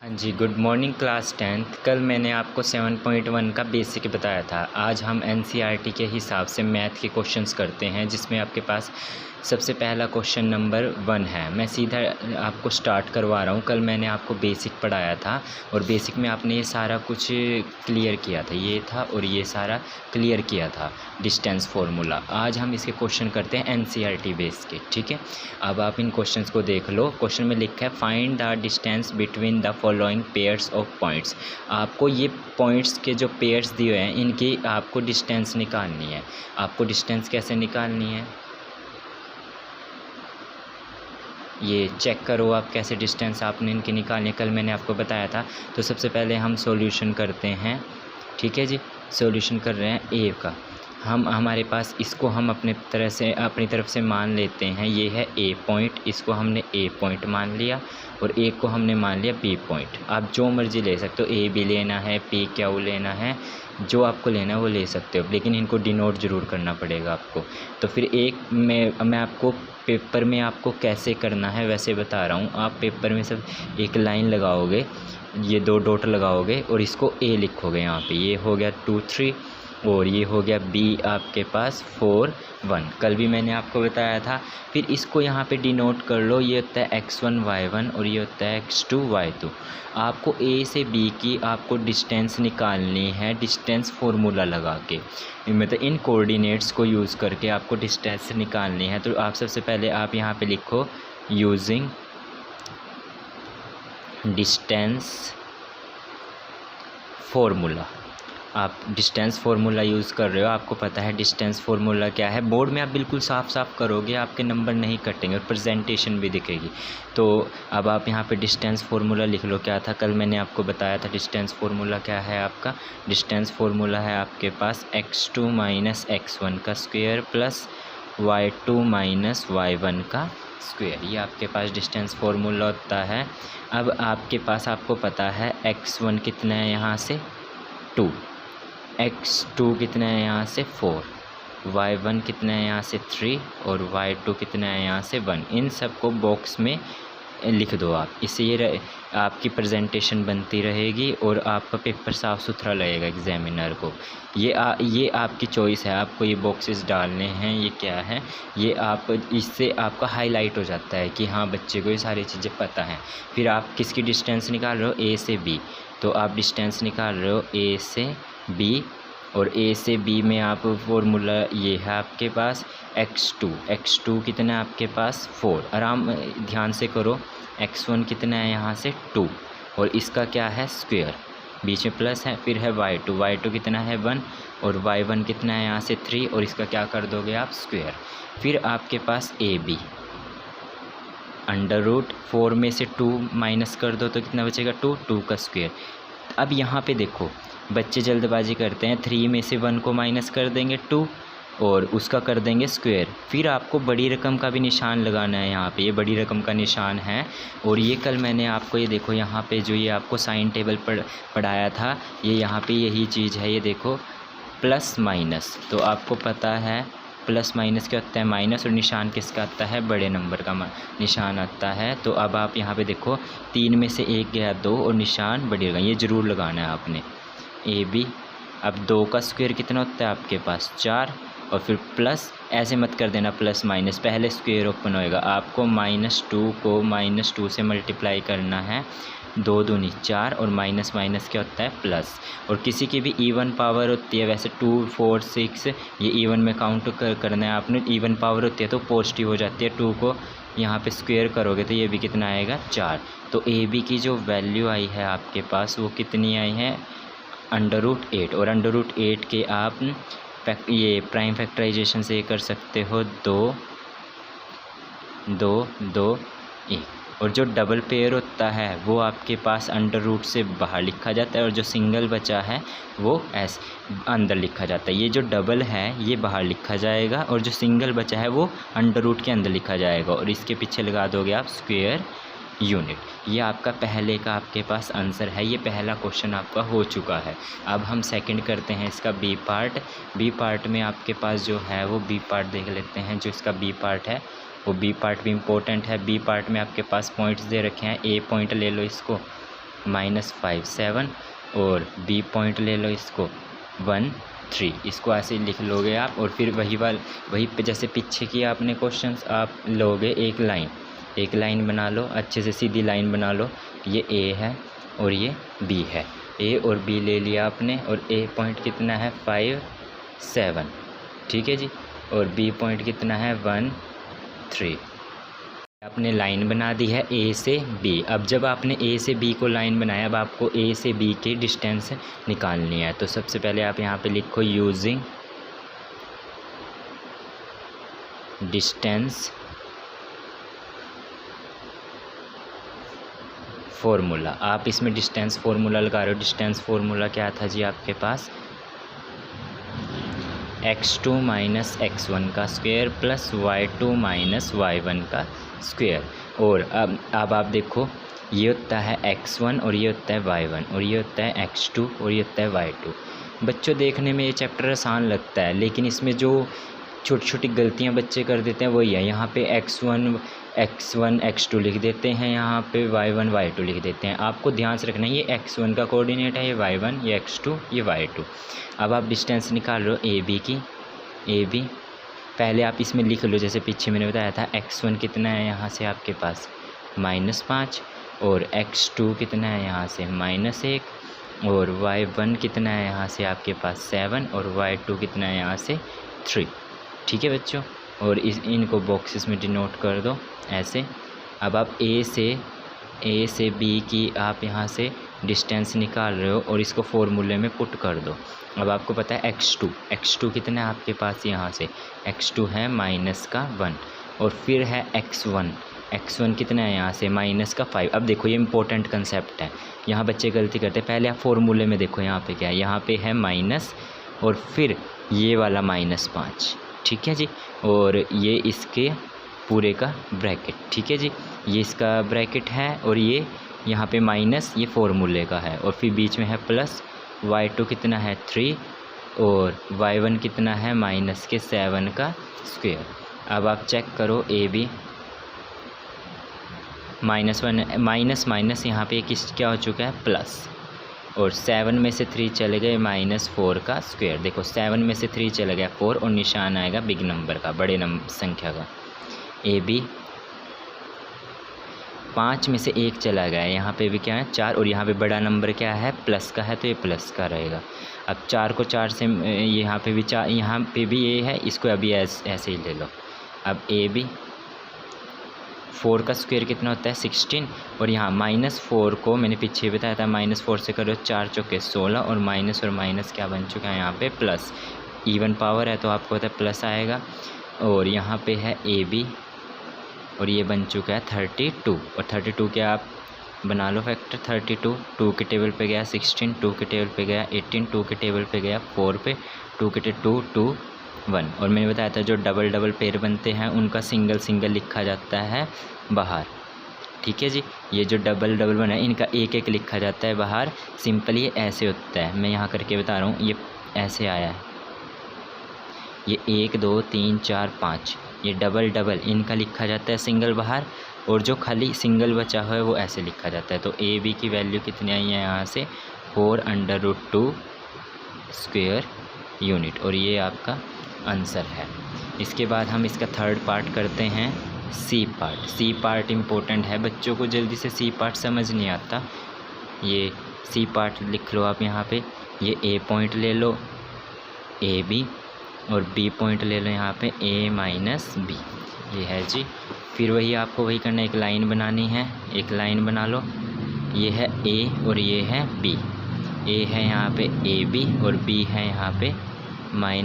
हाँ जी, good morning class 10th। कल मैंने आपको 7.1 का बेसिक बताया था। आज हम एनसीईआरटी के हिसाब से मैथ के क्वेश्चंस करते हैं, जिसमें आपके पास सबसे पहला क्वेश्चन नंबर 1 है। मैं सीधा आपको स्टार्ट करवा रहा हूँ। कल मैंने आपको बेसिक पढ़ाया था और बेसिक में आपने ये सारा कुछ क्लियर किया था, ये था और ये सारा क्लियर किया था डिस्टेंस फार्मूला। आज हम इसके क्वेश्चन करते हैं एनसीईआरटी बेस के, ठीक है। अब आप इन क्वेश्चंस को देख लो। क्वेश्चन में लिखा है find the distance between the following pairs of points. आपको ये पॉइंट्स के जो पेयर्स दिए हैं इनकी आपको डिस्टेंस निकालनी है। आपको डिस्टेंस कैसे निकालनी है ये चेक करो आप कैसे डिस्टेंस आपने इनकी निकालनी है। कल मैंने आपको बताया था। तो सबसे पहले हम सॉल्यूशन करते हैं, ठीक है जी। सॉल्यूशन कर रहे हैं ए का। हमारे पास इसको हम अपनी तरफ से मान लेते हैं। ये है ए पॉइंट, इसको हमने ए पॉइंट मान लिया और ए को हमने मान लिया बी पॉइंट। आप जो मर्जी ले सकते हो, ए भी लेना है, पी क्यू लेना है, जो आपको लेना है वो ले सकते हो, लेकिन इनको डिनोट ज़रूर करना पड़ेगा आपको। तो फिर एक मैं आपको पेपर में आपको कैसे करना है वैसे बता रहा हूँ। आप पेपर में सब एक लाइन लगाओगे, ये 2 डॉट लगाओगे और इसको ए लिखोगे यहाँ पे। ये हो गया 2 3 और ये हो गया बी आपके पास 4 1। कल भी मैंने आपको बताया था। फिर इसको यहाँ पे डिनोट कर लो। ये होता है x1 y1 और ये होता है x2 y2। आपको ए से बी की आपको डिस्टेंस निकालनी है डिस्टेंस फार्मूला लगा के, मतलब इन कोऑर्डिनेट्स को यूज़ करके आपको डिस्टेंस निकालनी है। तो आप सबसे पहले आप यहाँ पे लिखो यूजिंग डिस्टेंस फार्मूला। आप डिस्टेंस फार्मूला यूज़ कर रहे हो, आपको पता है डिस्टेंस फार्मूला क्या है। बोर्ड में आप बिल्कुल साफ साफ करोगे, आपके नंबर नहीं कटेंगे और प्रेजेंटेशन भी दिखेगी। तो अब आप यहाँ पे डिस्टेंस फार्मूला लिख लो। क्या था, कल मैंने आपको बताया था डिस्टेंस फार्मूला क्या है। आपका डिस्टेंस फार्मूला है आपके पास x2 माइनस x1 का square plus y2 minus y1 का स्क्वायर। ये आपके पास डिस्टेंस फार्मूला होता है। अब आपके पास आपको पता है x1 कितना है यहाँ से 2, x2 कितना है यहाँ से 4, y1 कितना है यहाँ से 3 और y2 कितना है यहाँ से 1। इन सब को बॉक्स में लिख दो आप। इससे ये आपकी प्रेजेंटेशन बनती रहेगी और आपका पेपर साफ़ सुथरा लगेगा एग्जामिनर को। ये आपकी चॉइस है, आपको ये बॉक्सेस डालने हैं। ये क्या है, ये आप इससे आपका हाईलाइट हो जाता है कि हाँ बच्चे को ये सारी चीज़ें पता हैं। फिर आप किसकी डिस्टेंस निकाल रहे हो, ए से बी। तो आप डिस्टेंस निकाल रहे हो ए से बी और ए से बी में आप फॉर्मूला ये है आपके पास x2 कितना है आपके पास 4। आराम ध्यान से करो। x1 कितना है यहाँ से 2 और इसका क्या है स्क्वायर, बीच में प्लस है। फिर है y2 कितना है 1 और y1 कितना है यहाँ से 3 और इसका क्या कर दोगे आप स्क्वायर। फिर आपके पास ए बी √4 में से 2 माइनस कर दो तो कितना बचेगा 2 का स्क्वायर। अब यहाँ पे देखो बच्चे जल्दबाजी करते हैं, 3 में से 1 को माइनस कर देंगे 2 और उसका कर देंगे स्क्वायर। फिर आपको बड़ी रकम का भी निशान लगाना है यहाँ पे। ये बड़ी रकम का निशान है और ये कल मैंने आपको ये देखो यहाँ पे जो ये आपको साइन टेबल पढ़ाया था, ये यहाँ पे यही चीज़ है। ये देखो प्लस माइनस, तो आपको पता है प्लस माइनस क्या होता है माइनस, और निशान किसका आता है बड़े नंबर का निशान आता है। तो अब आप यहाँ पे देखो 3 में से 1 गया 2 और निशान बड़ी रकम, ये ज़रूर लगाना है आपने ए बी। अब 2 का स्क्वायर कितना होता है आपके पास 4 और फिर प्लस, ऐसे मत कर देना प्लस माइनस, पहले स्क्वायर ओपन होएगा। आपको -2 को -2 से मल्टीप्लाई करना है, 2 दूनी 4 और माइनस माइनस क्या होता है प्लस। और किसी की भी इवन पावर होती है, वैसे 2 4 6 ये इवन में काउंट करना है आपने। इवन पावर होती है तो पॉजिटिव हो जाती है। 2 को यहाँ पे स्क्वायर करोगे तो ये भी कितना आएगा 4। तो ए बी की जो वैल्यू आई है आपके पास वो कितनी आई है √8। और √8 के आप ये प्राइम फैक्टराइजेशन से कर सकते हो 2 2 2 1। और जो डबल पेयर होता है वो आपके पास √, से बाहर लिखा जाता है और जो सिंगल बचा है वो अंदर लिखा जाता है। ये जो डबल है ये बाहर लिखा जाएगा और जो सिंगल बचा है वो √, के अंदर लिखा जाएगा और इसके पीछे लगा दोगे आप स्क्वायर यूनिट। ये आपका पहले का आपके पास आंसर है। ये पहला क्वेश्चन आपका हो चुका है। अब हम सेकंड करते हैं इसका बी पार्ट। बी पार्ट में आपके पास जो है वो बी पार्ट देख लेते हैं। जो इसका बी पार्ट है वो बी पार्ट भी इम्पोर्टेंट है। बी पार्ट में आपके पास पॉइंट्स दे रखे हैं। ए पॉइंट ले लो इसको -5 7 और B पॉइंट ले लो इसको 1 3, इसको ऐसे लिख लोगे आप। और फिर वही पे जैसे पीछे किया आपने क्वेश्चंस, आप लोगे एक लाइन बना लो, अच्छे से सीधी लाइन बना लो। ये A है और ये B है, A और B ले लिया आपने, और A पॉइंट कितना है 5 7, ठीक है जी, और B पॉइंट कितना है 1 3। आपने लाइन बना दी है A से B। अब जब आपने A से B को लाइन बनाया, अब आपको A से B की डिस्टेंस निकालनी है। तो सबसे पहले आप यहाँ पे लिखो यूजिंग डिस्टेंस फॉर्मूला। आप इसमें डिस्टेंस फार्मूला लगा रहे हो। डिस्टेंस फार्मूला क्या था जी आपके पास, x2 माइनस x1 का square plus y2 minus y1 का स्क्वायर। और अब आप देखो, ये होता है x1 और ये होता है y1 और ये होता है x2 और ये होता है y2। बच्चों देखने में ये चैप्टर आसान लगता है, लेकिन इसमें जो छोटी छोटी गलतियां बच्चे कर देते हैं वही है। यहाँ पे x1 x2 लिख देते हैं, यहाँ पे y1 y2 लिख देते हैं। आपको ध्यान से रखना है ये x1 का कोऑर्डिनेट है, ये y1, ये x2, ये y2। अब आप डिस्टेंस निकाल रहे हो AB की। AB पहले आप इसमें लिख लो, जैसे पीछे मैंने बताया था x1 कितना है यहाँ से आपके पास -5, और x2 कितना है यहाँ से -1, और y1 कितना है यहाँ से आपके पास 7, और y2 कितना है यहाँ से 3। ठीक है बच्चों, और इनको बॉक्सेस में डिनोट कर दो ऐसे। अब आप A से B की आप यहाँ से डिस्टेंस निकाल रहे हो और इसको फॉर्मूले में पुट कर दो। अब आपको पता है x2 कितना है आपके पास, यहाँ से x2 है -1, और फिर है x1 कितना है यहाँ से -5। अब देखो ये इंपॉर्टेंट कंसेप्ट है, यहाँ बच्चे गलती करते हैं। पहले आप फॉर्मूले में देखो यहाँ पे क्या है, यहाँ पे है माइनस और फिर ये वाला -5, ठीक है जी, और ये इसके पूरे का ब्रैकेट, ठीक है जी, ये इसका ब्रैकेट है, और ये यहाँ पे माइनस ये फॉर्मूले का है, और फिर बीच में है प्लस। y2 कितना है 3, और y1 कितना है -7 का स्क्वायर। अब आप चेक करो AB -1 माइनस यहाँ पे क्या हो चुका है प्लस, और 7 में से 3 चले गए -4 का स्क्वायर। देखो 7 में से 3 चले गया 4, और निशान आएगा बिग नंबर का, बड़े नंबर संख्या का। AB 5 में से 1 चला गया, यहाँ पे भी क्या है 4, और यहाँ पे बड़ा नंबर क्या है प्लस का है, तो ये प्लस का रहेगा। अब 4 को 4 से यहाँ पे भी 4, यहाँ पे भी ये है, इसको अभी ऐसे ही ले लो। अब AB 4 का स्क्वायर कितना होता है 16, और यहाँ -4 को मैंने पीछे बताया था, -4 से करो 4 चौके 16, और माइनस क्या बन चुका है यहाँ पे प्लस। इवन पावर है तो आपको पता है प्लस आएगा। और यहाँ पे है AB, और ये बन चुका है 32, और 32 के आप बना लो फैक्टर 32। 2 के टेबल पे गया 16, 2 के टेबल पे गया 18, 2 के टेबल पे गया 4 पे, 2 के 2 1। और मैंने बताया था जो डबल पेयर बनते हैं उनका सिंगल लिखा जाता है बाहर, ठीक है जी। ये जो डबल बना है इनका एक लिखा जाता है बाहर। सिंपल ये ऐसे होता है, मैं यहाँ करके बता रहा हूँ, ये ऐसे आया है, ये 1 2 3 4 5, ये डबल इनका लिखा जाता है सिंगल बाहर, और जो खाली सिंगल बचा हुआ है वो ऐसे लिखा जाता है। तो AB की वैल्यू कितनी आई है यहाँ से 4√2 स्क्वायर यूनिट, और ये आपका आंसर है। इसके बाद हम इसका थर्ड पार्ट करते हैं सी पार्ट इम्पोर्टेंट है, बच्चों को जल्दी से सी पार्ट समझ नहीं आता। ये सी पार्ट लिख लो आप यहाँ पे। ये A पॉइंट ले लो AB, और B पॉइंट ले लो यहाँ पे A - B, ये है जी। फिर वही आपको वही करना है, एक लाइन बनानी है, एक लाइन बना लो। ये है A और ये है B, A है यहाँ पे AB और B है यहाँ पे -A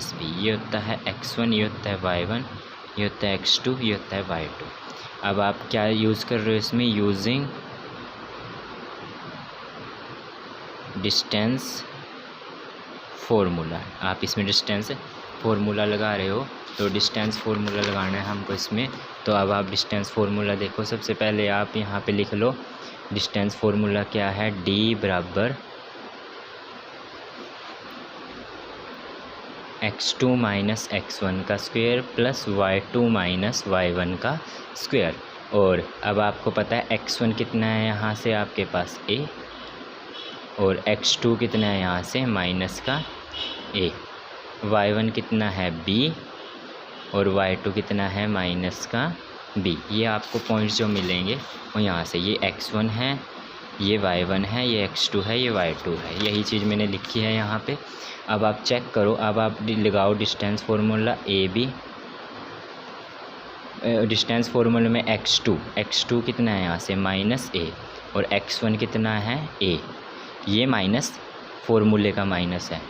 - B। ये होता है x1, ये होता है y1, ये होता है x2, ये होता है y2। अब आप क्या यूज़ कर रहे हो इसमें, यूजिंग डिस्टेंस फार्मूला। आप इसमें डिस्टेंस फार्मूला लगा रहे हो, तो डिस्टेंस फार्मूला लगाना है हमको इसमें। तो अब आप डिस्टेंस फार्मूला देखो, सबसे पहले आप यहाँ पे लिख लो डिस्टेंस फार्मूला क्या है, D बराबर x2 - x1 का स्क्वायर प्लस y2 - y1 का स्क्वायर। और अब आपको पता है x1 कितना है यहाँ से आपके पास a, और x2 कितना है यहाँ से माइनस का a, y1 कितना है b, और y2 कितना है माइनस का b। ये आपको पॉइंट्स जो मिलेंगे वो यहाँ से, ये x1 है, ये y1 है, ये x2 है, ये y2 है, यही चीज़ मैंने लिखी है यहाँ पे। अब आप चेक करो, अब आप लगाओ distance formula A B. Distance फार्मूले में x2 कितना है यहाँ से माइनस a, और x1 कितना है a, ये माइनस फार्मूले का माइनस है।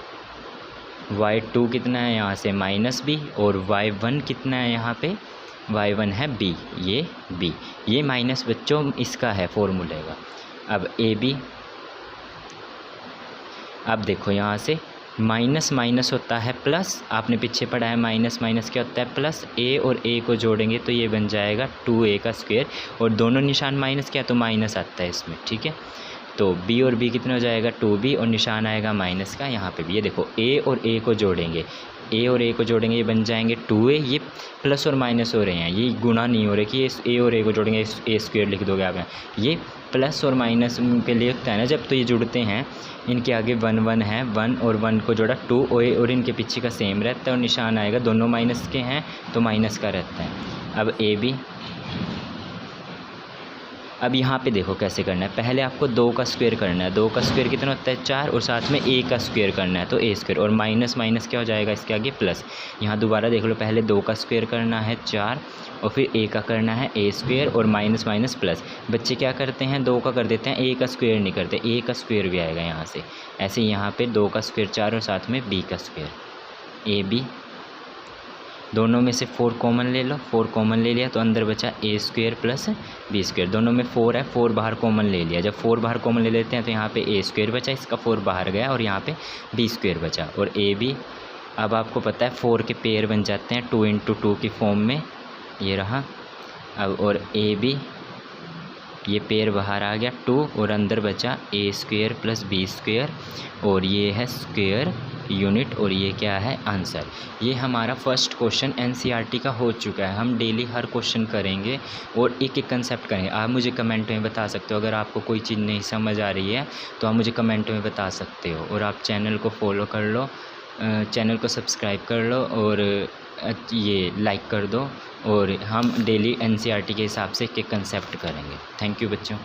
y2 कितना है यहाँ से माइनस b, और y1 कितना है यहाँ पे, y1 है b, ये b, ये माइनस बच्चों इसका है फार्मूले का। अब ए बी, अब देखो यहाँ से माइनस माइनस होता है प्लस, आपने पीछे पढ़ा है माइनस माइनस क्या होता है प्लस, a और a को जोड़ेंगे तो ये बन जाएगा 2a का स्क्वायर, और दोनों निशान माइनस क्या तो माइनस आता है इसमें, ठीक है। तो b और b कितना हो जाएगा 2b, और निशान आएगा माइनस का यहाँ पे भी। ये देखो a और a को जोड़ेंगे, a और a को जोड़ेंगे ये बन जाएंगे 2a, ये प्लस और माइनस हो रहे हैं, ये गुणा नहीं हो रहे कि ये a और a को जोड़ेंगे a स्क्वायर लिख दोगे आप यहाँ, ये प्लस और माइनस के लिए होता है ना जब, तो ये जुड़ते हैं, इनके आगे 1 1 है, 1 और 1 को जोड़ा 2, और इनके पीछे का सेम रहता है, और निशान आएगा दोनों माइनस के हैं तो माइनस का रहता है। अब ए बी, अब यहाँ पे देखो कैसे करना है, पहले आपको 2 का स्क्वायर करना है, 2 का स्क्वायर कितना होता है 4, और साथ में a का स्क्वायर करना है तो a स्क्वायर, और माइनस माइनस क्या हो जाएगा इसके आगे प्लस। यहाँ दोबारा देख लो, पहले 2 का स्क्वायर करना है 4, और फिर a का करना है a स्क्वायर, और माइनस माइनस प्लस। बच्चे क्या करते हैं 2 का कर देते हैं, a का स्क्वायर नहीं करते, a का स्क्वायर भी आएगा यहाँ से। ऐसे यहाँ पे 2 का स्क्वायर 4 और साथ में b का स्क्वायर। ए बी, दोनों में से 4 कॉमन ले लो, 4 कॉमन ले लिया तो अंदर बचा a square plus b square, दोनों में 4 है, 4 बाहर कॉमन ले लिया। जब 4 बाहर कॉमन ले लेते हैं तो यहाँ पे a स्क्वायर बचा, इसका 4 बाहर गया, और यहाँ पे b स्क्वायर बचा, और a b। अब आपको पता है 4 के पेयर बन जाते हैं 2 × 2 की फॉर्म में, ये रहा। अब और a b, ये पेयर बाहर आ गया 2, और अंदर बचा a square plus b square, और ये है स्क्वायर यूनिट, और ये क्या है आंसर। ये हमारा फर्स्ट क्वेश्चन एनसीईआरटी का हो चुका है। हम डेली हर क्वेश्चन करेंगे और एक एक कंसेप्ट करेंगे। आप मुझे कमेंट में बता सकते हो, अगर आपको कोई चीज़ नहीं समझ आ रही है तो आप मुझे कमेंट में बता सकते हो। और आप चैनल को फॉलो कर लो, चैनल को सब्सक्राइब कर लो, और ये लाइक कर दो, और हम डेली एनसीईआरटी के हिसाब से एक एक कंसेप्ट करेंगे। थैंक यू बच्चों।